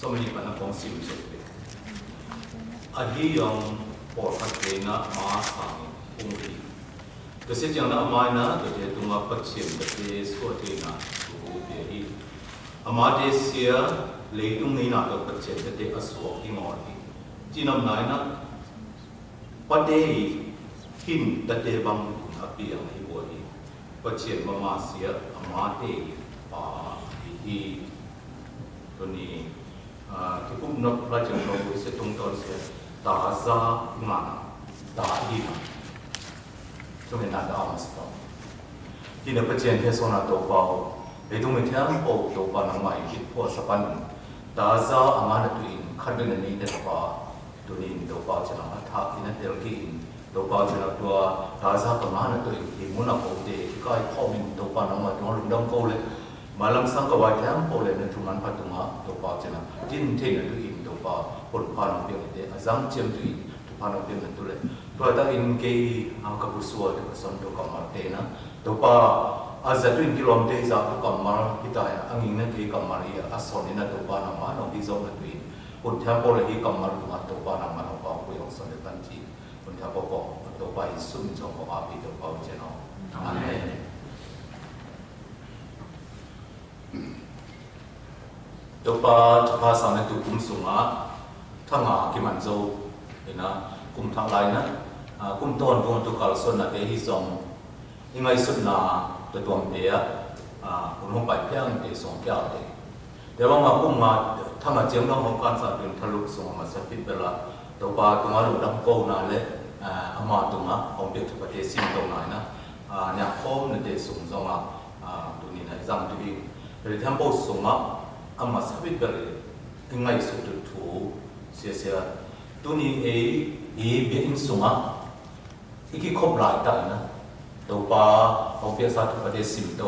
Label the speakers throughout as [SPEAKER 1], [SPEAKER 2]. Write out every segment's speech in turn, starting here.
[SPEAKER 1] so many pana kong sim so pe adi yang por khat na ma sang ung ri kasi jang na amai na to je tunga pachim te so te na ko pe hi amade sia leitung nei na to pachim te aso ki ngor hi chinam nai na pate hin tate bang api ang hi bo hi pachim mama sia amate pa hi to ni ki kum not rajang no se tung ton se ta za mana ta hi cho nên là đó mà sao khi nó phát triển thế số nào tổ vào để chúng mình theo bộ tổ vào năm ngoài khi của sắp ăn đã ra anh ăn được in khăn bên này để vào tụi mình tổ vào cho nó tháo thì nó đều khi tổ vào cho nó tua đã ra còn ăn được thì muốn làm bộ để cái kho mình tổ vào năm ngoài nó lùng đông câu lên mà làm sao có vài tháng bộ lên nên chúng mình phát tung tổ vào cho nó tin thế là tụi mình tổ vào hồn pha nó việc để dám chiếm tụi mình tổ pha nó việc là tụi lên Pada in ke kapusua tu kason tu kamar tena, tu pa azatuin kilom te za tu kamar kita angin na ke kamar ia ason ina tu pa nama no bizong na tuin, pun tiapo lagi kamar tu pa nama no pa ku yang son depan ci, pun tiapo ko tu pa isun jong ko api tu pa jeno, amen. Tu pa sana tu kumsunga, thanga kimanzo, ina kum thang lai na kum ton tu kal son na te hi song ingai sut na to tom te kum hong pai pyang te song pya te te wa ma kum ma thang a cheng dong hong kan sa bin thalu song ma sa pit bela to pa tu ma lu dam ko na le ama tu ma hong pek pa te sim dong na na nya khom na te sung zong tu ni na jam tu bi re tham po sung ama sa pit bela ingai sut tu thu sia tu ni e bien sunga iki khop lai ta na to pa hong pia sa tu pa de sim to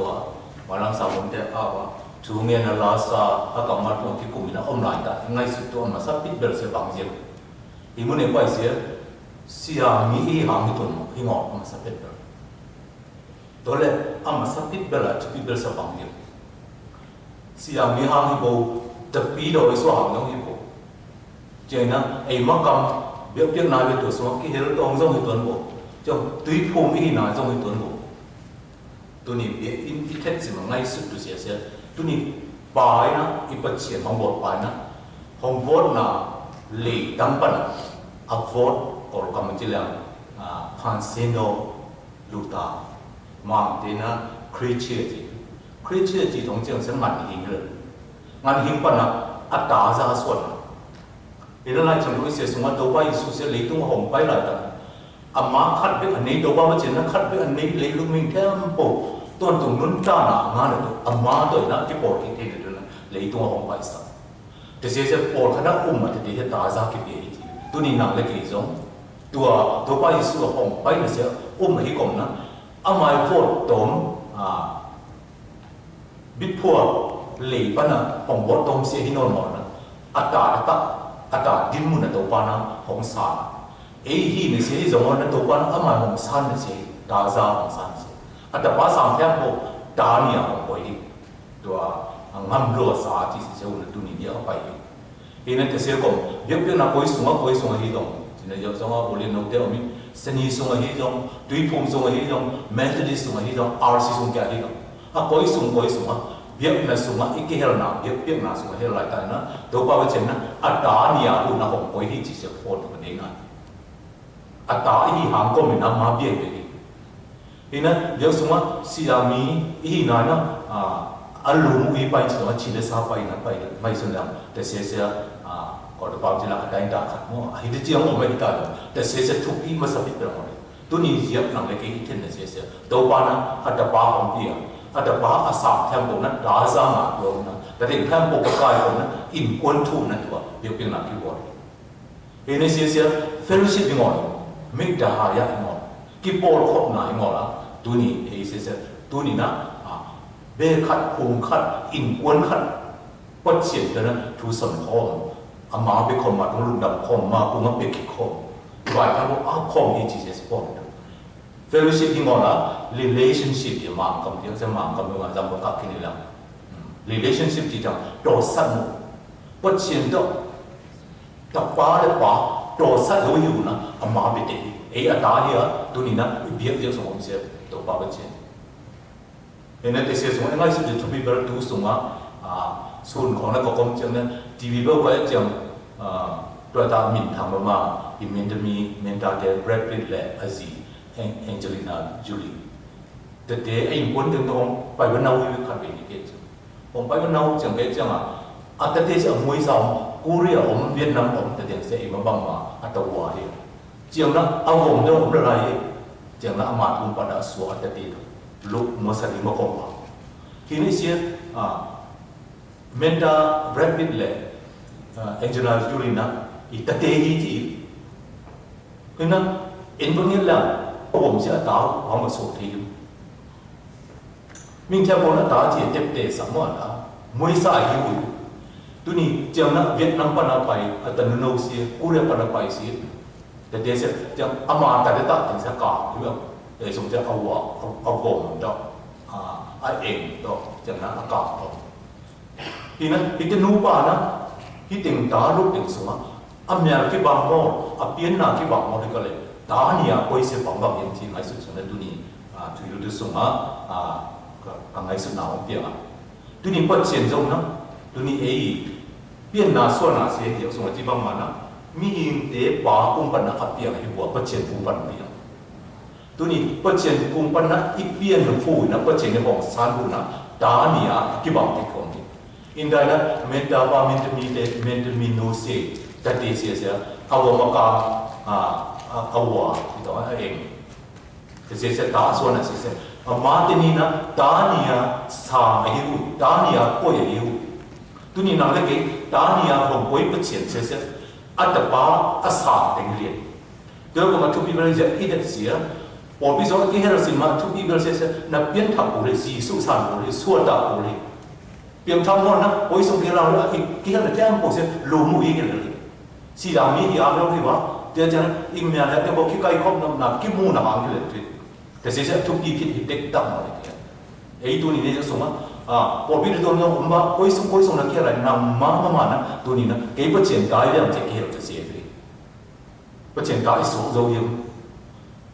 [SPEAKER 1] walang sa mon te wa chu nge na la sa a ka ma tu ki kum na om lai ta ngai su to ma sa pit bel se bang je i mun e pai se sia mi i ha mi ton hi ngo ma sa pit bel to le am sa pit bel a chu pit bel sa bang je sia mi ha hi bo te pi do so ha no hi bo je na ai ma kam biết biết nói về tuổi số cái hệ thống trong hệ tuần bộ trong tùy phù mỹ nói trong hệ tuần bộ tôi nhìn biết in ít hết gì mà ngay sự tôi sẽ tôi nhìn bài nó ít bật triển hồng bột bài nó hồng vốn là lì đăng bẩn áp vốn còn có một chỉ là Pansino Luta mang tên là creature gì thống trường sẽ ngắn hình rồi ngắn hình bẩn là ắt đá ra xuân thì nó lại trong cái sự sống ở đâu bay su sẽ lấy tung hồng bay lại đó, mà khát biết anh ấy đâu bao giờ nó khát biết anh ấy lấy lúc mình theo bộ tuần tuần nôn cha nào mà nó mà tôi nó cái bộ cái thế đó lấy tung hồng bay sao, thì sẽ bộ cái đó mà thì để ta ra cái gì, tôi nhìn nào lấy cái giống, tôi bay su hồng bay nó sẽ cái cổng nó, mà vô tóm biết phua lấy bao nhiêu hồng vô tóm sẽ hình ngon nó, ta ata din mun na to pa na hong sa hi ni se zong na to pa na ama hong san na se da za hong san se ata pa sam thang ho da ni hong koi hi to ngam lo sa chi se na tu ni ya pai hi na te se kom yep na koi sunga hi dong na yo zong a bolin no te omi seni sunga hi dong tui phum sunga hi dong methodist sunga hi dong rc sunga kya hi dong koi sunga biết là sung ít cái hell nào biết là sung hell lại tại nó đâu bao giờ nó đá nia luôn nó không có gì chỉ sẽ phốt được cái này đá ý hàng của mình làm mà biết vậy thì nó nếu sung siami ý nói nó alum ý bay chỉ nó chỉ để sao bay nó bay bay xuống làm để sẽ có được bao nhiêu là cái đại khát mua hay là chỉ ông mới ta được để sẽ thuộc ý mà sao biết được rồi tôi nhìn dẹp nằm cái thiên là sẽ đâu bao nó đã bao không biết ada bah asam tempo na daza ma lo na tapi tempo pakai ko na in kontu na tu dia pin na ki word ini sia fellowship ngol mik da ha ya ngol ki por khop na ngol la tu ni sia tu ni na be khat khum khat in kon khat pat chen ta na thu sam khom ama be khom ma tung lu dam khom ma ku ma pe ki khom vai ta bo khom hi chi se sport fellowship hi ngol la relationship thì mang cầm tiếng sẽ mang cầm luôn làm một các cái này làm relationship thì chẳng đồ sẵn một bất chiến đó tập ba để ba đồ sát đối hiệu na mà bị thế ấy ở đó thì tôi nhìn na biết được số sẽ đồ ba bất chiến nên thế sẽ số ngay sự chuẩn bị vào tu sung xuân còn là có công chuyện nên TV bao cái chuyệnตัวตามินทำมาอิมินจะมีเมนตาเดบรัดพิตและอาซีแองเจลิน่าจูลีแต่เดี๋ยวไอ้คนถึงตรงไปวันนั้นวิคันเป็นยังไงผมไปวันนั้นจังเกจังแต่เดี๋ยวจะมวยสาวกูเรียกเวียดนามแต่เดี๋ยวเสียมาบังมาตัวเฮียจังนั้นเอาผมเดี๋ยวผมอะไรจังนั้นอามาตุนปัดสวดแต่เดี๋ยวลูกมัวสลิมก็มาทีนี้เสียเมนตาบรัดพิตและแองเจลิน่าจูลีน่ะอีตาเตฮีจีเพราะนั้นเอ็นพวกนี้แหละผมจะตาเอามาสู้ทีมิ่งแค่พวกนั้นตาจีเต็มเตะสามวันละมวยสายอยู่ตัวนี้เจ้าหน้าเวียดนามปนไปอัตโนมัติเสียกูเรียกปนไปเสียแต่เดี๋ยวเสียจะอามาแต่เดี๋ยวตัดถึงสักกาหรือว่าเดี๋ยวสมจะเอาผมดอกเองดอกเจ้าหน้าอากาศทีนั้นที่จะนู้ป่านะที่ติ่งตาลูกติ่งสวะอามีอะไรที่บางโมดอาเปียนนาที่บางโมดก็เลยตาเนี่ยคอยเสียบางอย่างที่ไงสุดๆนั่นตัวนี้ทุยดูส่งก็ไงสุดหนาวเปียกตัวนี้ปัจเจียนจงนะตัวนี้เปียนนาส่วนนาเสียเดียวส่งที่บางมันนะมีอินเตะปากุ้งปันนะอาเปียกให้บัวปัจเจียนกุ้งปันเปียกตัวนี้ปัจเจียนกุ้งปันนะอีเปียนฟูนะปัจเจียนในของสารบุนะตาเนี่ยที่บางที่คนอินได้นะเมตตาบาเมนต์มีเดเมนต์มีโนเซแต่เดียเสียเอาวมากาเอาวะที่ตัวเองแต่เสียตาส่วนนั้นเสียมาที่นี่นะตาเนี่ยสาหิวตาเนี่ยป่วยหิวตัวนี้นั่งเล็กตาเนี่ยผมป่วยเป็นเสียเสียอัตบ้าอาสาเต็งเรียนเดี๋ยวก็มาทุบปีเบลจะอีเด็ดเสียพอพี่สาวที่เฮลสิมาทุบปีเบลเสียนับเปลี่ยนทับบุรีสีสุสานบุรีส่วนดาบุรีเปลี่ยนทับหมดนะโอ้ยสมเด็จเราเนี่ยที่เฮลแจ้งผมเสียลูมุยกันเลยสีดำมีที่อาเราที่ว่าเดี๋ยวจะอิมเนี่ยเดี๋ยวบอกขี้ไก่ครบน้ำหนักขี้มูน้ำมันเลยแต่เสียทุกทีผิดเด็กตั้งอะไรเนี่ยไอ้ตัวนี้เนี่ยจะส่งมาพอพี่ตัวนี้ผมว่าโอ้ยส่งนักเขียนอะไรนำมานะตัวนี้นะเกี่ยวกับเฉียนกายเรื่องจะเกี่ยวจะเสียเลยเพราะเฉียนกายสูงเรายัง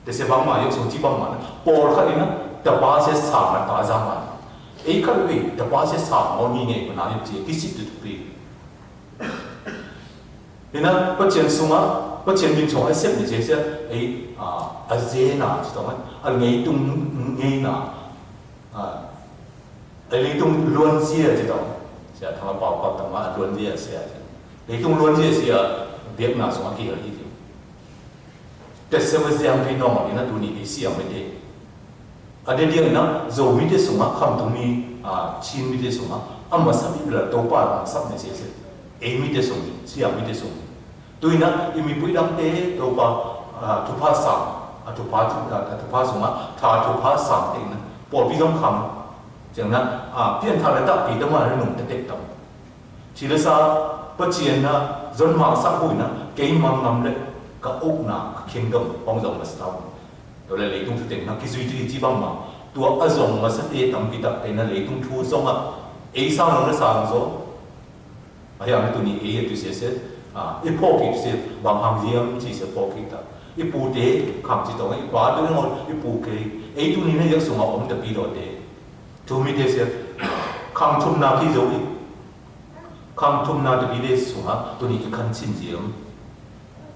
[SPEAKER 1] แต่เสียบางมายังสูงที่บางมานะพอแล้วนี่นะแต่ว่าเสียสามมันตาจามันไอ้ขั้นวิแต่ว่าเสียสามมันนี่ไงมันน่าจะเจี๋ยที่สิบทุกปีนี่นะเพราะเฉียนสูงอ่ะเพราะเฉียนมีช่องไอ้เส้นนี่เสียไอ้เจน่าใช่ไหมไงตุ้งไงน่ะไอ้ตุ้งล้วนเสียใช่ไหมใช่ทำมาบอกกับทำมาล้วนเสียเสียไอ้ตุ้งล้วนเสียเบียดน่ะสมัยกี่อะไรที่แต่เสียว่าเสียงพี่น้องนี่นะตัวนี้เสียไม่ได้อันเดียวนะโจวิเดสมาคำตรงนี้ชินวิเดสมามาสับอีกแล้วตัวป้าสับไม่เสียเอมิเดสมีเสียมิเดสมีตัวนี้นะมีปุยดังเตะตัวป้าทุพภาษาทุพภาสมาถ้าทุพภาษาเองนะพอพี่ต้องคำจากนั้นเพี้ยนทางระดับปีต้องมาเรื่องหนุ่มเด็กต่ำทีละซาปัจเจียนนะจนมาสักหุ่นนะเก่งมั่งนำเลยก็อุกนะเข่งดมปองดมมาสตาร์ตัวเลยตุ้งสุดเต็มนะกิจวิธีจีบังมาตัวอารมณ์มาสเตตัมปิตักเต็มนะเลยตุ้งทูส่งอ่ะสร้างเราได้สร้างโซ่ไอ้ยังตัวนี้ตัวเสียไอ้พวกที่เสียบางหางเยี่ยมที่เสียพวกที่ต่างไอ้ปูเตะคำที่ตรงไอ้บ้าตัวนั้นไอ้ปูเกยไอ้ตัวนี้เนี่ยยังส่งมาผมจะปีโดดเตะตัวมีเดเสียคำทุ่มนาที่โจอีคำทุ่มนาตัวนี้เดส่งมาตัวนี้คือคันชินเจียม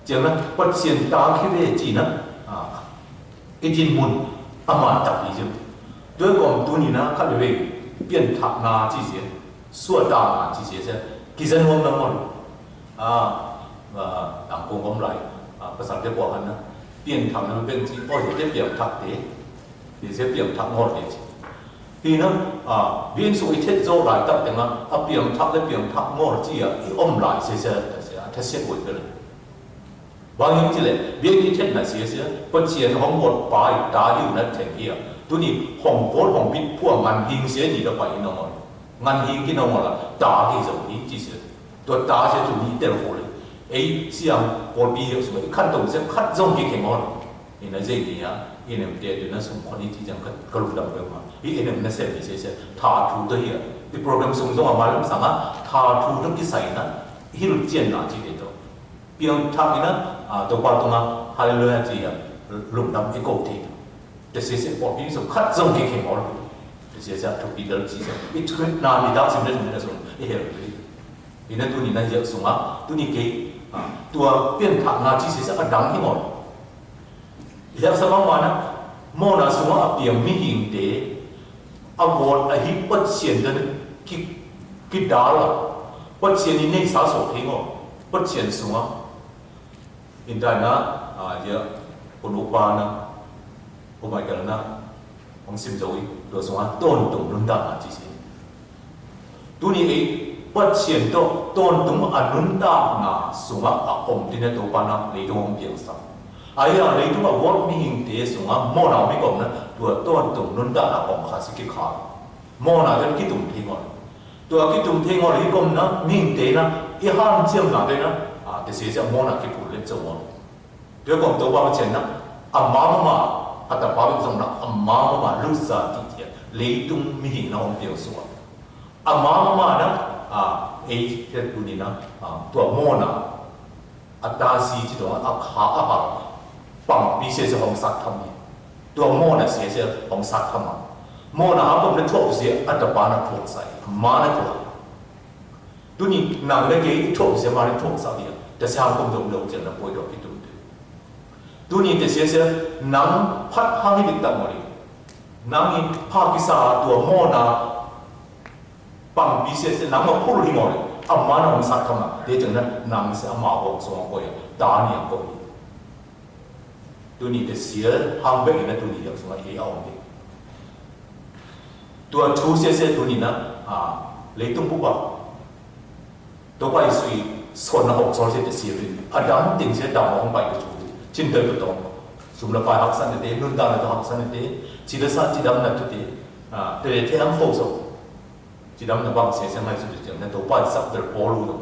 [SPEAKER 1] เจียมนะปัจเจียนตาขี้เวจีนะไอ้จินมุนอามาตับอีเจียมด้วยกองตัวนี้นะข้าเรียกเปลี่ยนทักนาจีเสียส่วนตานาจีเสียเสียกิจวัตรวันนั้นต่างกงกำไรภาษาเรียกว่านะเปลี่ยนทำนั้นเป็นที่โอ้ยจะเปลี่ยนทักเตะหรือจะเปลี่ยนทักงอดเลยทีนั้นเวียนสุยเทศโจหลายตับแต่ว่าเปลี่ยนทักและเปลี่ยนทักงอดที่อ้อมหลายเสียถ้าเสียหมดเลยบางอย่างที่เลยเวียนที่เทศน่ะเสียปัจเจียนของหมดไปตาอยู่นั่นแทงเหี้ยตัวนี้ห้องโคตรห้องพิษพวกมันหิงเสียนี่เราไปน้องมันหิงที่น้องละตาที่จะหิงที่เสียตัวตาเสียตัวนี้เต็มหัวเลยไอ้เสียงพอปีเดียวสมัยขั้นตรงเสียขั้นจ้องกี่แข่งอ่อนนี่นะเจ๊นี่อีเนี่ยเดี๋ยวนั้นสมคนนี้ที่จังก็รู้ดังไปมาอีเนี่ยมันเสร็จเสียท่าทูตัวเหี้ยที่โปรแกรมส่งมาแล้วสั่งท่าทูต้องที่ใส่นะ hiru chen na chi de to piang thak ina to pa to ma hallelujah chi ya lum dam e ko thi de se po pi so khat zong ke ke mo de se sa to pi dal chi sa it kut na ni da sim de so e he ina tu ni na ya so ma tu ni ke tua pian thak na chi se sa adang hi mo ya sa ma na mo na so ma piang mi hing de award a hi pat chen de ki da la pat chen ni nei sa so thing o pat chen so ma in da na ya pun upa na oh my god na ông sim rồi đồ số tôn tùng luân đa là gì gì tu ni ấy bất chiến to tôn tùng luân đa na số ông đi nên đồ ban na lấy đồ ông biển sao ai lấy đồ vót mi hình thế số mò nào mi còn na đồ tôn tùng luân đa là ông khá sĩ khá mò nào cho cái tùng thiên ngọn đồ cái tùng thiên ngọn lấy còn na mi hình thế na一hand chiang na thế na để xây dựng mò nào cái phụ lên cho mò đồ còn đồ bao tiền na mà kata pawit song na amma ma lusa ti tia leitung mi na om tio so amma ma na e te tu ni na to mo na atasi ti do kha a pam bi se se hom sak tham ni to mo na se hom sak tham mo na ha pom na thop se atapa na thop sai ma na to tu ni na le ge thop se ma na thop sa dia ta sa pom dong lo chen na poi do ki tu tu ni te se nang phat ha hi dik ta mo ri nang in pa ki sa to mo na pam bi se nang ma phul hi mo ri amma na hom sak tham de chang na nang se amma ho so ko ya da ni ko tu ni te se hang be na tu ni ya so ai au ni tu thu se tu ni na le tung bu ba to bai sui son na ho so se te se ri adam ting se da mo bai ko chin đời của tôi, sum là phải học sinh để luôn ta là học sinh để chỉ là sao chỉ đâm là chút để thế em phô rồi, chỉ đâm là bằng sẽ mai sự việc nên tôi phải sắp được bỏ luôn rồi,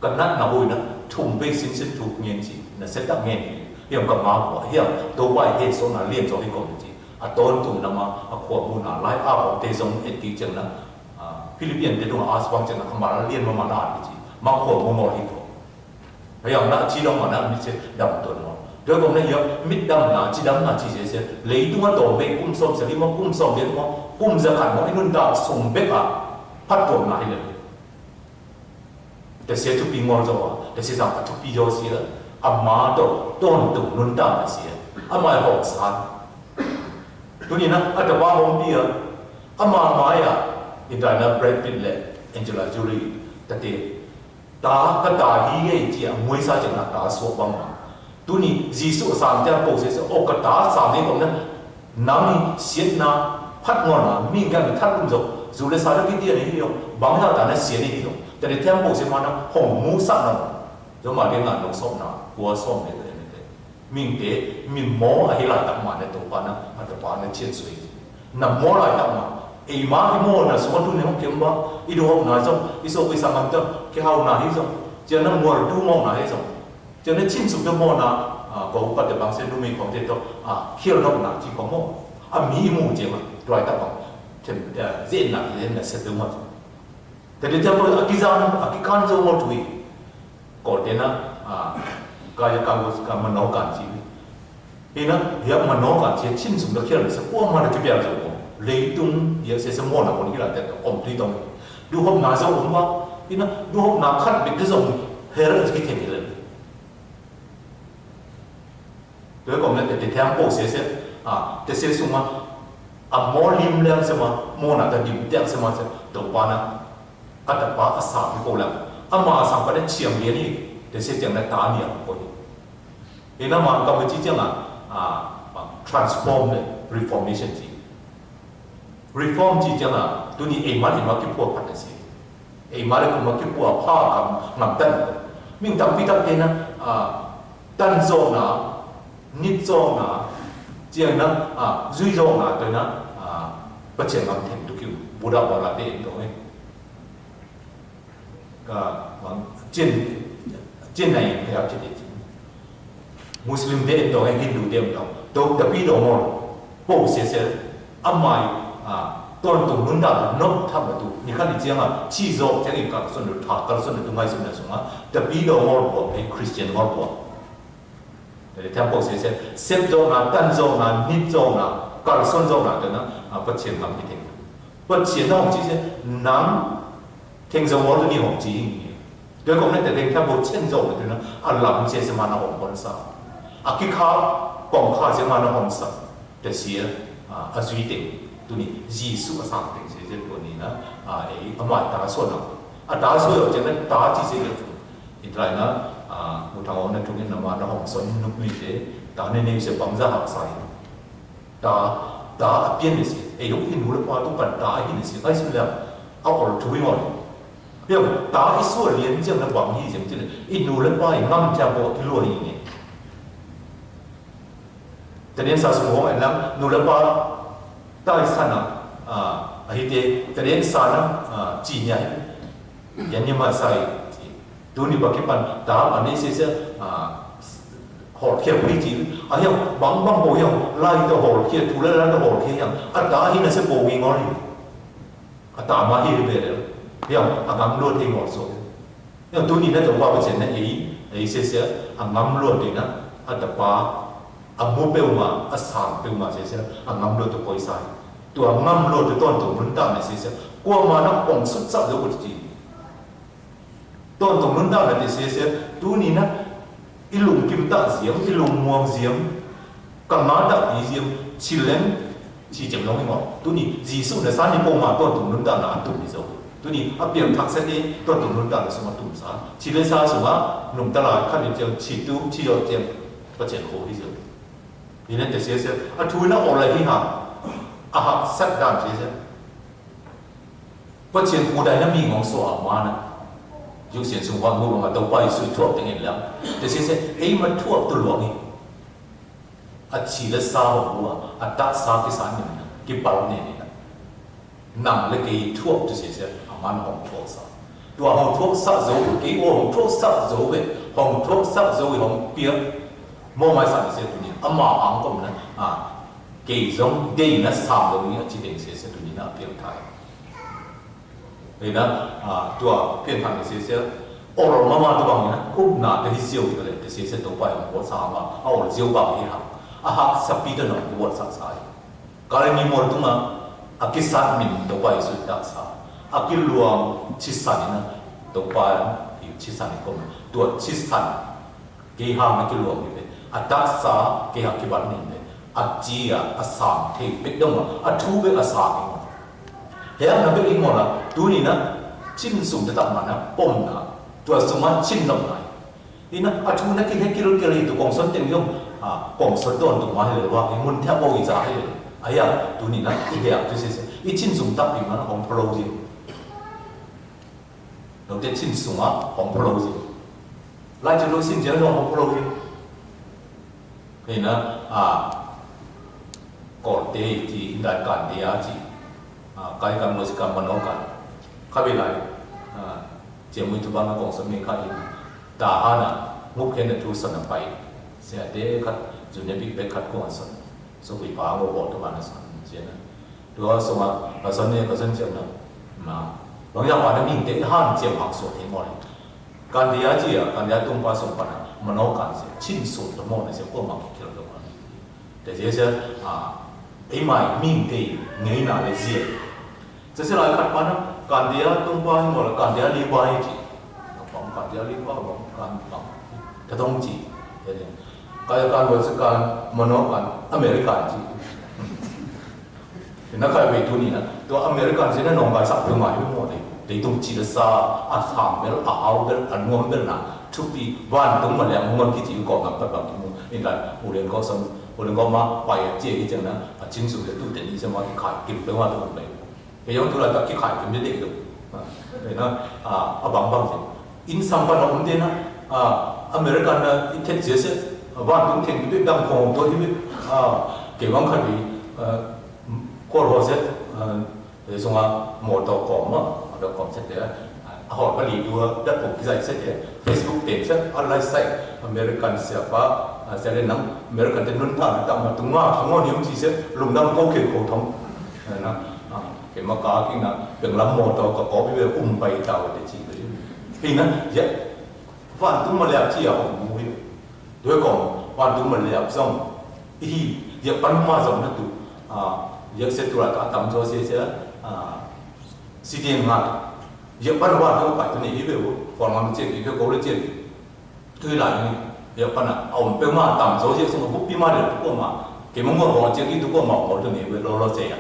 [SPEAKER 1] cần nát nào bôi nữa, thùng bê xin thuộc nghiền chỉ là sẽ đắc nghiền, hiện cầm máu của hiện tôi phải hệ số là liên cho cái con gì, tôn tùng là mà của môn là lái áo để giống hết tí chừng là Philippines để đúng là Aswang chừng là không mà liên mà làm cái gì, mà của môn một thì bây giờ nó chỉ đông mà nó sẽ đầm tuần mà rồi còn này giờ mít đầm là chỉ đầm là chỉ sẽ lấy đúng cái đồ bê cung xôm sẽ đi mà cung xôm biết mà cung ra hẳn mỗi luôn đã sùng bếp phát tuần lại rồi để sẽ chụp hình ngon rồi để sẽ làm chụp video gì đó mà đồ tôn tụng luôn đã là gì mà học san tôi nhìn nó ở đâu hôm kia mà mai hiện tại là Brad Pitt lệ Angelina Jolie tại ta cái ta hi cái gì mỗi sao chẳng là ta số bằng mà tu ni Giêsu sang cha bộ sẽ ô cái ta sang đi còn nữa nắm xiết na phát ngon là mình cái thắt cũng rồi dù là sao đó cái tiền này hiểu bằng sao ta nó xiết đi hiểuแต่ในเทมโปเซมานะหงมูสักนะจะมาเรียนงานลงสอบนะหัวสอบเนี่ยมิงเดมิมโมอะไรหลายตั้งมาในตัวปานะอันตัวปานะเชียนสวยนำโมหลายตั้งมาไอ้มาที่โมนะสมมติทุนในห้องเก็บว่าอีดูห้องนะจ้ะอีโซไปสั่งกันจ้ะแค่ห้องนะที่จ้ะเจ้านั่งมัวดูโมนะที่จ้ะเจ้านั่งชิมสุดจะโมนะก็หุบปัดแต่บางเส้นดูมีของเด็ดตัวเขี้ยวน้ำหนักที่ของโมมีมูเจ้ามาดอยตั้งมาเช่นเจนหนักเจนน่ะเสร็จตัวหมดแต่เดี๋ยวจะบอกอากิจารย์อากิการจะหมดทุยก่อนเดี๋ยวนะกายกรรมกับมโนการชีวิตเห็นนะเดี๋ยวมโนการชีวิตชิ้นสุดที่เราจะพูดมาในที่เปลี่ยนจะบอกเลยตุ้งเดี๋ยวเสียสมองนะคนที่เราแต่อมที่ตรงดูห้องน้ำจะอมว่าเห็นนะดูห้องน้ำขั้นเป็นที่ส่งเฮร์จะคิดเห็นเลยโดยก่อนเนี่ยแต่แทงโป้เสียแต่เสียสุ่มมาโมลิมเลี้ยงเสียมาโมน่ะแต่ดิมเลี้ยงเสียมาเสียตัวปานะก็แต่ว่าอาสาที่โกแล้วมาอาสาก็ได้เฉียงเรียนนี่แต่เสียจังได้ตาเนี่ยคนเห็นนะมันก็ไม่จริงจังtransform เลย reformation จี reform จีจังตัวนี้เอ็มมาเห็นว่าคิดพวกพันธุ์สิเอ็มมาเลยคุณว่าคิดพวกผ้ากับงามตั้งมิ่งตั้งพี่ตั้งเองนะตั้งโซนะนิดโซนะเจียงนะจุยโซนะตัวนะประเจียงงามเห็นทุกอย่างบูดาบาลาเดนตรงนี้ก็เจนในพยายามจะได้มุสลิมเดนตัวฮินดูเดนตัวแต่พี่น้องโป้เสียอัมไม tuần tùng muốn đạt được nốt thăm là tụ như khăn đi chiang chi dọc chẳng những cả xuân được thả cả xuân được tung ngay xuân được xuống the video more của cái Christian more của để theo bộ sẽ xếp dọc là tan dọc là nít dọc là cả xuân dọc là cho nó phát triển làm như thế phát triển nó không chỉ sẽ nắm thành dọc more thì không chỉ đối với cái này theo bộ trên dọc thì nó làm sẽ mà nó không còn sao cái khác bỏng khác sẽ mà nó không sao để xía duy tình tu ni Giêsu sang tình sẽ tu ni na ấy amai ta so na ta so yo chen ta chi se yo in trai na mu thang on na tu ni na ma na hong son nuk mi se ta ne se bang za hak sai ta pian ni se ấy lúc in lu pa tu kan ta hin se ai se la au or tu wi on yo ta i so lien jeng na bang yi jeng chen in lu le pa ngam cha bo ki lo ni te nen sa su ho ai lam nu le pa tại sao nào ấy thế cái đến sao nó chỉ nhảy vậy nhưng mà sai tôi đi vào cái bàn đá anh ấy sẽ họ kia quý chỉ hiểu bằng bộ hiểu lại từ họ kia thu lại từ họ kia hiểu đá thì nó sẽ bổ nghề ngon đi đá mà hiểu về đấy hiểu ngắm luôn thì ngọt rồi nhưng tôi đi nó trong bao cái chuyện này ấy sẽ ngắm luôn thì nó tập ba mua bèo mà sản bèo mà sẽ ngắm luôn tụi coi sai tụi ngắm luôn tụi tôn tụi muốn tạo này sẽ qua mà nó còn xuất sắc được gì tôn tụi muốn tạo này sẽ tụi ní nó ít lùng kim tạ diếm ít lùng muang diếm cầm má đạo đi diếm chỉ lên chỉ chấm lòng ngọt tụi ní gì sự là sáng đi qua mà tôn tụi muốn tạo là ăn tụi đi rồi tụi ní biển thác sẽ đi tôn tụi muốn tạo là số mà tụi sáng chỉ lên sao số mà nông ta lại khăn đi chỉ tu chỉ được tiền và tiền khổ đi rồi vì nên để sẽ thui nó ở lại đi hả sát đàn thế và tiền cổ đại nóมีของสวมานะยุคเสียนสงวันงูมาตัวไปสุดทั่วถึงเห็นแล้วแต่เสียไอ้มันทั่วตัวหลวงนี่ชีละสาวหัวตัดสาวที่สารนี่นะกี่เป่าเนี่ยนะนั่งเลยกี่ทั่วจะเสียมันห้องทั่วสาวตัวห้องทั่วสาวโจ้กี่ห้องทั่วสาวโจ้เว้ห้องทั่วสาวโจ้ห้องเปียมองไม่สั่นเสียตัวนี้อามาอังก็มันกี่จงเดี๋ยวนั้นสามตรงนี้จีเด็กเสียตัวนี้นะเปลี่ยนไทยเลยนะตัวเปลี่ยนทางเสียโอ้เรามาตัวบางนะอุ้มหนาแต่ที่เสียวอยู่เลยแต่เสียตัวไปหัวสามเอาเสียวบางที่หักสปีดหน่อยหัวสักสายการนี้มอตัวมากิสันมินตัวไปสุดดักษากิลวงชิสันนะตัวไปอยู่ชิสันก็มันตัวชิสันกี่ห้างไม่กิลวงอยู่เลยดักษากี่ห้างกี่วันนี่เลยจีสามที่เป็นดงทูเป็นสามเฮ้ยนั่นเป็นอีกหมดละตัวนี้นะชิ้นสูงจะตัดมันนะปมนะตัวสมัยชิ้นลงไหนนี่นะทูนั่นคือให้กิโลตัวกองส้นเต็มยงกองส้นต้นตัวมาให้เลยว่ามุนแทบโอ้ยจ่าให้เลยไอ้ยาตัวนี้นะที่เหี้ยตัวเสียอีชิ้นสูงตัดปีมันของโปรจิเราเด็ดชิ้นสูงของโปรจิไล่จะรู้สิ้นเจอของโปรจิเห็นนะก่อนเตะที่ได้การเดียจีกายกรรมโลจิกรรมมโนกรรมข้าไปไหนเจ้ามือทุบบ้านกองสมัยข้าอินตาอานะมุกเห็นทุสนไปเสียเด็กขัดจุดนี้บิ๊กเบกขัดกวนสนสุขีพาโมบอกทุกบ้านสนเจ้านะตัวสมัยสนเนี่ยก็สนเจ้านะบางอย่างวันนี้มีเด็กห้ามเจ้าหักส่วนที่หมดการเดียจีการเดียตุ้งป้าสมบัติมโนกรรมเสียชิ้นส่วนทั้งหมดเสียพวกมันคิดแล้วกันแต่เจ้าไอ้หมายมิ่งที่เงยหน้าเลยเสียจะเสียหลายขัดมันนะการเดียตุ้งป้าหมดการเดียรีบายจีของการเดียรีบายของการจะต้องจีการบริการมโนกรรมอเมริกันจีเห็นนักข่าวไปดูนี่นะตัวอเมริกันจีนั่นน้องการสับตัวใหม่ไม่หมดเลยแต่ตรงจีนซาสามเบลเอาเบลงวงเบลนะทุกปีวันตรงมาแล้วงวงที่จีนก่อกับแบบนี้นี่กันอุเรนก็สมอุเรนก็มาไปเจ๊ที่จังนะชิ้นสุดเลยตู้เด่นนี่จะมาที่ขายกินไปว่าตัวไหนแต่ยังตัวเราที่ขายกินไม่ได้ดูเห็นนะบางสิอินซัมปานองเดนะอเมริกันนะที่เท็กซัสวันตรงเทนด้วยดังของตัวที่เกี่ยวกับคดีโคตรโหดเสร็จเดี๋ยวส่งมาหมดต่อกล่องมั้งต่อกล่องเสร็จเดี๋ยวหอดผลิตดูดัดผมที่ใส่เสร็จเดี๋ยวเฟซบุ๊กเต็มเสร็จออนไลน์ใส่อเมริกันเสียป้าเสร็จแล้วอเมริกันจะนุ่นตามตามมาตรงว่าทั้งหมดนี้มันจีเสร็จลงดังโคเกตโคทองนะเ cái mà cá cái nào đừng làm một tàu có bây giờ bay tàu để chỉ cái vì nó vậy hoàn tụng mà làm chi à không vui đôi còn hoàn tụng mà làm xong thì giờ ban mà xong nó tụ giờ sẽ tụ là cả tầm cho sẽ CDM ngắt giờ ban hoàn tụng phải tụ này về còn làm chuyện thì cái cố lên chuyện tuy là giờ ban à ông bên mà tầm cho sẽ xong bút bi mà được tụ mà cái mong muốn họ chuyện tụ mà họ tụ này về lo chơi à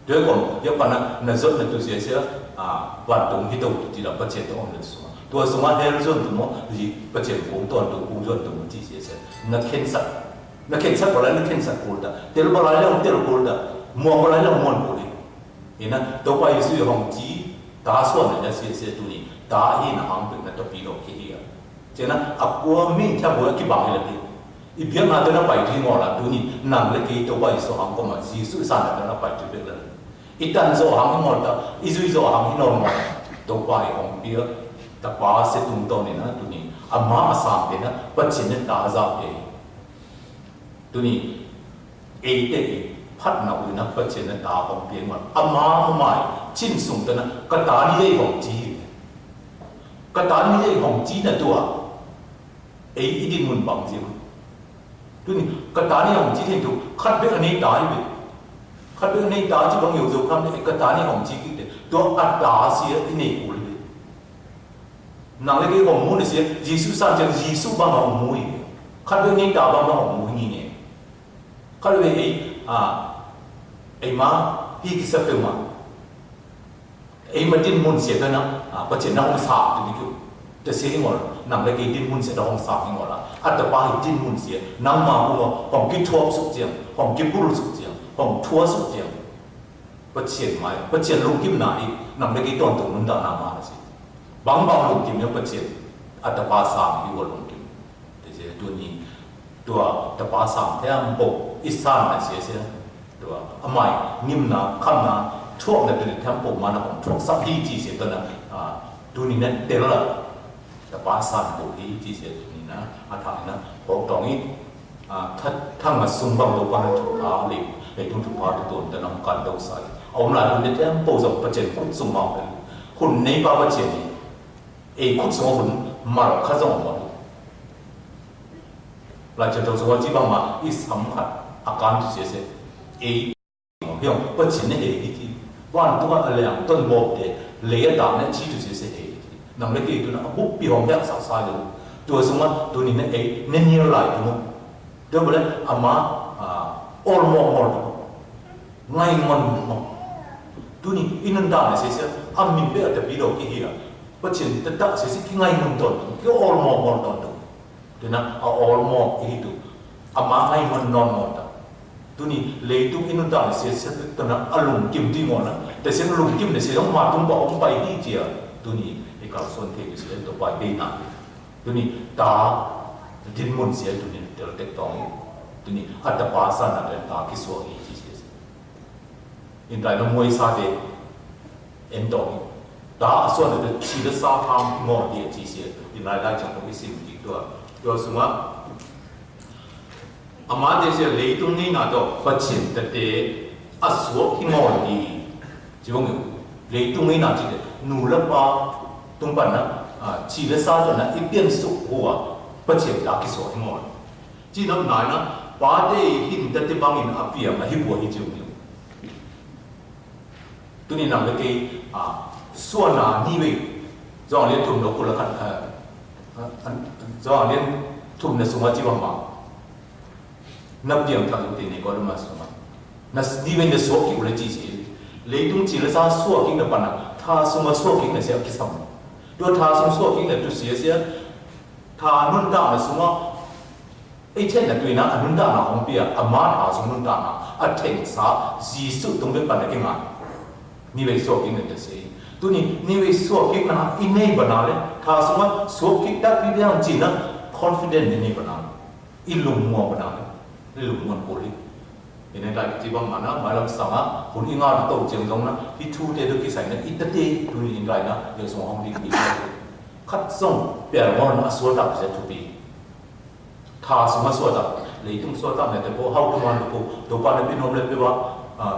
[SPEAKER 1] đôi còn giờ ban à nó rất là tụ sẽ hoàn tụng thì tụ chỉ là bắt chuyện tụ ông được xuốngตัวสมัยเฮลจนตัวจีประเจ็บผมตัวกูจนตัวจีเสียเสียนักเข็นสักอะไรนักเข็นสักกูดาเตลบอะไรแล้วเตลกูดามัวอะไรแล้วมัวกูดิเห็นนะตัวไปซื้อของจีตาส่วนเนี่ยเสียเสียตัวนี้ตาเห็นหางเป็นนักตัวปีโลกี้อ่ะเจ้านะอักวัวมิ่งแค่บัวกี่บางเลยดิอีเบี้ยงาตัวนั้นไปที่งอละตัวนี้นั่งเล็กตัวไปส่งหางก็มาจีสุสานตัวนั้นไปที่เบลล์อีตันส่งหางที่งอละอีสุส่งหางที่นอนมาตัวไปของเบี้ยแต่ป้าเสตุงตัวนี้นะตัวนี้อามาสามเดือนนะปัจจุบันตาจับเองตัวนี้เอพัดนาวินะปัจจุบันตาของเพียงว่าอามาไม่ชิ้นส่งตัวนั้นกระตานี่ได้ของจีกระตานี่ได้ของจีนะตัวอีดินมุนบังจีตัวนี้กระตานี่ของจีที่ถูกคัดไปอันนี้ตายไปคัดไปอันนี้ตายที่บางอยู่ตรงคำนี้กระตานี่ของจีกี่ตัวอัตตาเสียที่นี่กูนั่งเล็กๆของมูนี่เสียยิสุสันจะยิสุบ้างของมูอีกข้าเรื่องนี้ตาบ้างของมูนี่เนี่ยข้าเรื่องไอ้มาพี่กิสเฟมาไอ้มาดินมุนเสียกันนะปัจจุบันห้องสามตัวนี้คือจะเสียงอละนั่งเล็กๆดินมุนเสียห้องสามงอละอัตตาหิดินมุนเสียนั่งมาหัวของกิทัวสุดเจียงของกิบุรุสุดเจียงของทัวสุดเจียงปัจจุบันไม่ปัจจุบันลุงกิมนาอีนั่งเล็กๆตอนตรงนั้นด่านามาสิบางลุงกิมเนี่ยปัจจุบันอัตตาสามที่ว่าลุงกิมแต่เจ้าตัวนี้ตัวอัตตาสามที่อันบอกอิสานนะเสียตัวอเมย์นิมนาคำนาช่วงนั้นตัวนี้ที่อันบอกมานะผมช่วงสักที่จีเสียตัวนั้นตัวนี้เนี่ยเดลล์อัตตาสามบอกที่จีเสียตัวนี้นะอาถรรพ์นะบอกตรงนี้ถ้ามาสุ่มบางโลกาถูกพาเลยไอ้ทุกพาตัวแต่น้องการดูใส่เอาหน่ายตัวนี้ที่อันบอกจากปัจจุบันสุ่มมาเลยคุณในบ้านปัจจุบันคุณสมบูรณ์มาร์คข้าจงหมดหลังจากตัวจีบังมาอีสัมผัสอาการเสียเพียงปัจจุบันที่วันตัวอะไรอย่างต้นโมเดลเลี้ยดามเนี่ยชี้จุดเสียนั่งเล็กๆตัวนั้นบุบปีของแยกสาวสายเลยตัวสมมติตัวนี้เนี่ยเนียร์ไหลตัวเดี๋ยวไปเลยอามาออลมอลไงมันตัวนี้อินันดาเนี่ยเสียอามินเบอร์แต่ปีโดกี่เหี้ยปัจจุบันแต่ตัดเสียที่ไงมันต้นก็ออลมอลต้นตัวนั้นออลมอลitu amaไงมันนอนหมดตัวนี้เลยตัวอินุตาเสียตัวนั้นอารมณ์กิมที่งอนะแต่เสียอารมณ์กิมเนี่ยเสียต้องมาตุ้งบอกไปที่เจียตัวนี้ไอ้การส่วนเทเสียตัวไปได้นานตัวนี้ตาดินมุนเสียตัวนี้เดี๋ยวเด็กตองตัวนี้อัตภาษานั่นแหละตาคิดสวยที่เสียอินไตน้องมวยซาเดเอ็นตองตาส่วนนั้นชีวิตสาธารณงอเดียที่เสียอินไตได้จังตัวที่สิ่งที่ตัวสมมติอามาเดชเลยตรงนี้นะตัวปัจจุบันแต่อาสวะที่งอดีจีบงอยู่เลยตรงนี้นะจีเดนูเล่ปาตรงปันนะชีวิตสาธารณะอีเปลี่ยนสุขหัวปัจจุบันตาคิดสวยงอจีน้ำนายนะป้าได้หินแต่ที่บางหินอาเปียมาหิบัวหิจิวอยู่ตัวนี้นำไปกี่ส่วนน่ะนี่เว้ยจองเรียนทุ่มเราคนละขั้นจองเรียนทุ่มในสมัยจีบังมานับเดียงทางตัวนี้ก็ได้มาสมัยนั่นนี่เป็นในสวกิอุลจีจีเลยตรงจีเลซ่าสวกินในปันนะถ้าสมัยสวกินในเสียกิสามตัวถ้าสวกินในตัวเสียถ้านุ่นด่าในสมัยไอ้เช่นในตัวนั้นนุ่นด่าหน้าของเปียอามาหาสมนุ่นด่าหน้าอัดเทงสาจีสุดตรงเป็นปันในเก่งอ่ะนี่เป็นสวกินในตัวเสียตัวนี้นี่เป็นสวกินนะอินเนย์บานาเลยถ้าสมัยสวกินได้พี่เลี้ยงจีนะ confident ในนี้บานาอิลุงมัวบานานี่ลุงมันโกลีเห็นไหมได้ที่บางมานะมาลำสังอ่ะคนอิงาร์ตัวเจียงจงนะที่ทูเตดูกี่ใส่เนี่ยอิตเตดูนี่อินไรนะเดี๋ยวส่งห้องดีดีคัดส่งเปลี่ยนวันนะสวดตับจะทุบีถ้าสมัยสวดตับเลยต้องสวดตับเนี่ยแต่พอเข้าตัวมันตัวปานเป็นนมเลยไปว่า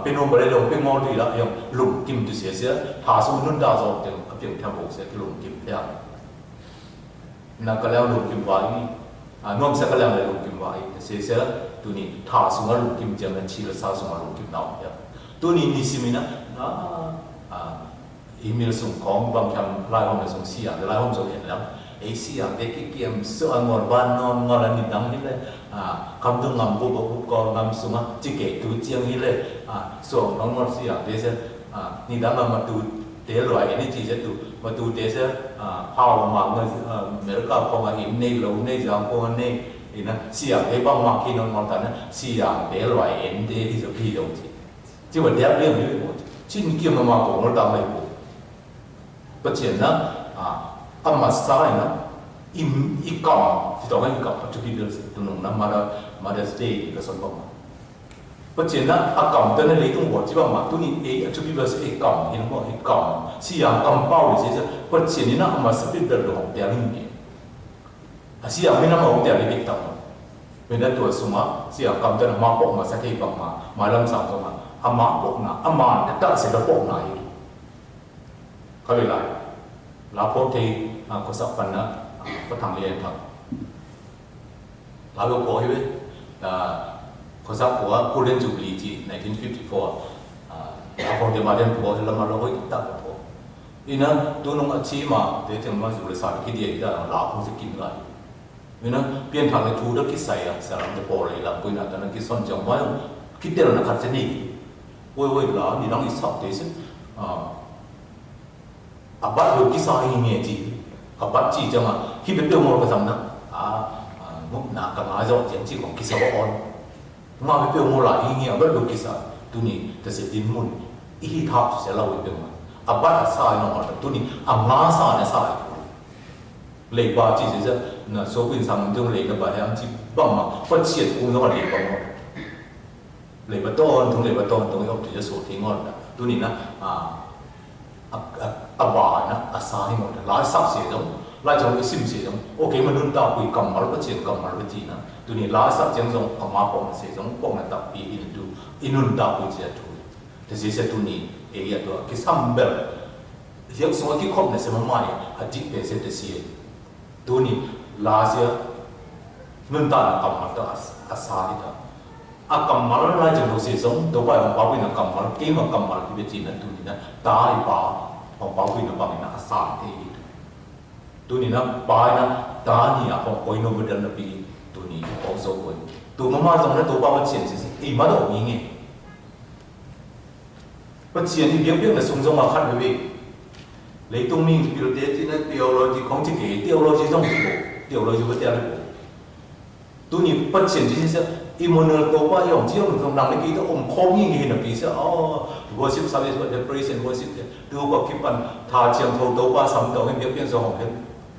[SPEAKER 1] เป็นองค์บริโภคเป็นงอดีละยังหลุมกิมตุเสียเสียหาสมุนดาจอกเต็มเพียงแค่บอกเสียหลุมกิมเพียงนักก็แล้วหลุมกิมไว้น้อมเสียก็แล้วเลยหลุมกิมไว้เสียเสียตัวนี้หาสมุนหลุมกิมจะมันชีละสาสมุนหลุมกิมน้ำเนี่ยตัวนี้นิสิมินะอีเมลส่งของบางคำไล่ห้องส่งเสียงไล่ห้องส่งเห็นแล้วไอ้เสียงเด็กเกี่ยมเสื้องอนบ้านนอนงอนนิดดังนี่เลยคำต้องงำบุบบุบก็งำส่งจิเกตูเจียงนี่เลยส่งน้องงอนเสียงเดชนี่ดังมาดูเดี๋ยวรวยนี่จีจะดูมาดูเดชพาวมาเมื่อเมื่อก็พอมาเห็นในโลกในจังพวกนี้นะเสียงไอ้บ้างมาคิดน้องงอนแต่นั้นเสียงเดี๋ยวรวยเห็นเดี๋ยวที่จะพี่ตรงที่ที่ว่าเดี๋ยวเรื่องนี้หมดชิ้นเกี่ยวมาของเราดังเลย不简单阿玛萨呢，一讲就当个一讲，就比如都弄那马的这一个什么嘛，不简单阿讲的那雷动我基本嘛，都你就比如是一讲，一么一讲，是样讲包的这些，不简单阿玛是比较红点里面，是样没那么红点里面的，没那多什么，是样讲的那马博嘛，是可以讲嘛，马兰上说嘛，阿马博那阿马的但是个博那一。เขาเลยไรลาพบที่ก็สับปันนะก็ทำเรียนทำลาพบพอให้เว้ยก็สับหัวผู้เล่นจูบลีจี1954ลาพบที่มาเล่นพอที่เรามาเราก็ตัดพออีนั้นตัวน้องอาชีมาเดี๋ยวถึงมาสู่เลยสารคิดเดียร์ได้ลาพบจะกินอะไรอีนั้นเปลี่ยนทางในทูดคิดใส่สารจะพอเลยลาปุยนัดนั้นคิดส่วนจังว่าคิดเดียวนะขัดเส้นนี้เว้ยลานี่น้องอีสับเดี๋ยวสิabad lo kisah ini aja, abad ci jangan hidup dia mau kesam nak, nak kemajuan janji kong kisah on, nggak hidup mau lagi ini abad lo kisah, tu ni tersedih mun, ini thap selalu hidup mah, abad asal yang orang tu ni amah asal asal, lepas ci saja, na sopin sang tu lepas bahaya ci bang mah, perciat pun orang lepas mah, lepas tahun tu yang tu je sorting orang, tu ni na bà nó sai một lái sắp xỉa giống lái trong cái sim xỉa giống ok mà luôn ta quỳ cầm máu bất chiến cầm máu bất chiến na tụi này lái sắp giống giống ở má bông xỉa giống bông là tập bị in luôn ta quỳ chết thôi thì sẽ tụi này ấy là cái xăm bel hiện xong cái khóc này sẽ mà mai hạt dịch về sẽ xỉa tụi này lái xỉa luôn ta là cầm máu ta sai đó cầm máu lái trong xỉa giống đâu phải ông bảo quỳ là cầm máu cái mà cầm máu cái gì na tụi này ta đi bàของเขาคุยกับบังนะสามที่ตัวนี้นะปลายนะตานี่อ่ะของคอยโนเวดันปีตัวนี้ของโซ่คนตัวมาตรงนั้นตัวป้าว่าเฉียนสิอีมาดอกนี้ไงว่าเฉียนที่เบี้ยๆนะส่งมาคัดไปเลยเลยตรงนี้ที่เราเดี๋ยวที่นั่นเดียวเราที่ของที่เก๋เดียวเราที่ต้องที่โบเดียวเราที่ว่าเดียวเลยตัวนี้ว่าเฉียนที่นี่อีโมเนอร์ตัวป้าอย่างที่เราตรงนั้นเลยกี่ตัวอมคอยิ่งเห็นนะปีเสียworship service but the praise and worship ดูก็คิดปันทาเชียงโทโตป้าสามตัวให้เบี้ยเบี้ยสองเห็น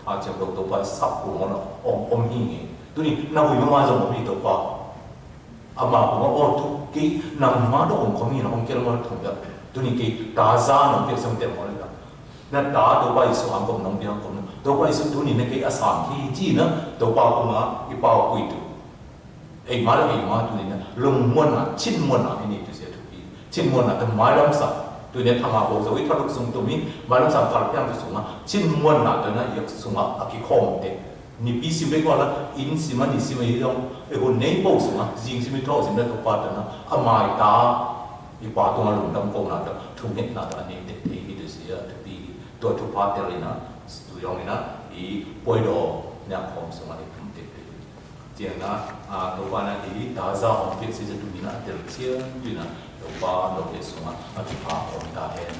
[SPEAKER 1] ทาเชียงโทโตป้าสับหัวนะอมหิ้งตัวนี้น่าหุ่ยมาสองพี่ตัวป้าอามาผมว่าโอ้ทุกกี่นำมาด้วยของมีนะของเกี่ยวกับถุงยาตัวนี้กี่ตาซ่าหนุ่มเบี้ยสมเด็จหมดเลยนะนั่นตาตัวป้าอิสุอังกฤษน้องเบี้ยคนตัวป้าอิสุตัวนี้เนี่ยกี่อาสามที่จีนะตัวป้าผมว่าอีป้าคุยตัวไอ้มาแล้วไอ้มาตัวนี้นะลงม้วนนะชิ้นม้วนนะไอ้นี่ตัวเสียชิ้นม้วนนะแต่ไม้ลำสับตัวนี้ทำมาบอกจะวิทยุส่งตัวนี้ไม้ลำสับการเพียงตัวส่งมาชิ้นม้วนนะตัวนั้นอยากส่งมาอากิคอมเด็กนี่ปีสิบเอ็ดวันละอินสิมันนี่สิมันยังไอ้คนเนยบอกส่งมาจริงสิมันท้อสิมันตัวป้าตัวนั้นอามาตาอีป้าตัวนั้นหลุดดำกงนะตัวทุ่งเห็ดนะตัวนี้เด็กที่ตัวเสียตัวปีตัวทุกป้าเตลินะตัวยังนี่นะอีป่วยดอเนี่ยของส่งมาเด็กเด็กเจียนะตัวป้านั้นอีตาซ่าของเด็กสิจะตัวนี้นะเด็กเชียร์ด้วยนะตัวป้าเราเด็กส่งมาอาทิตย์ป้าของตาเห็น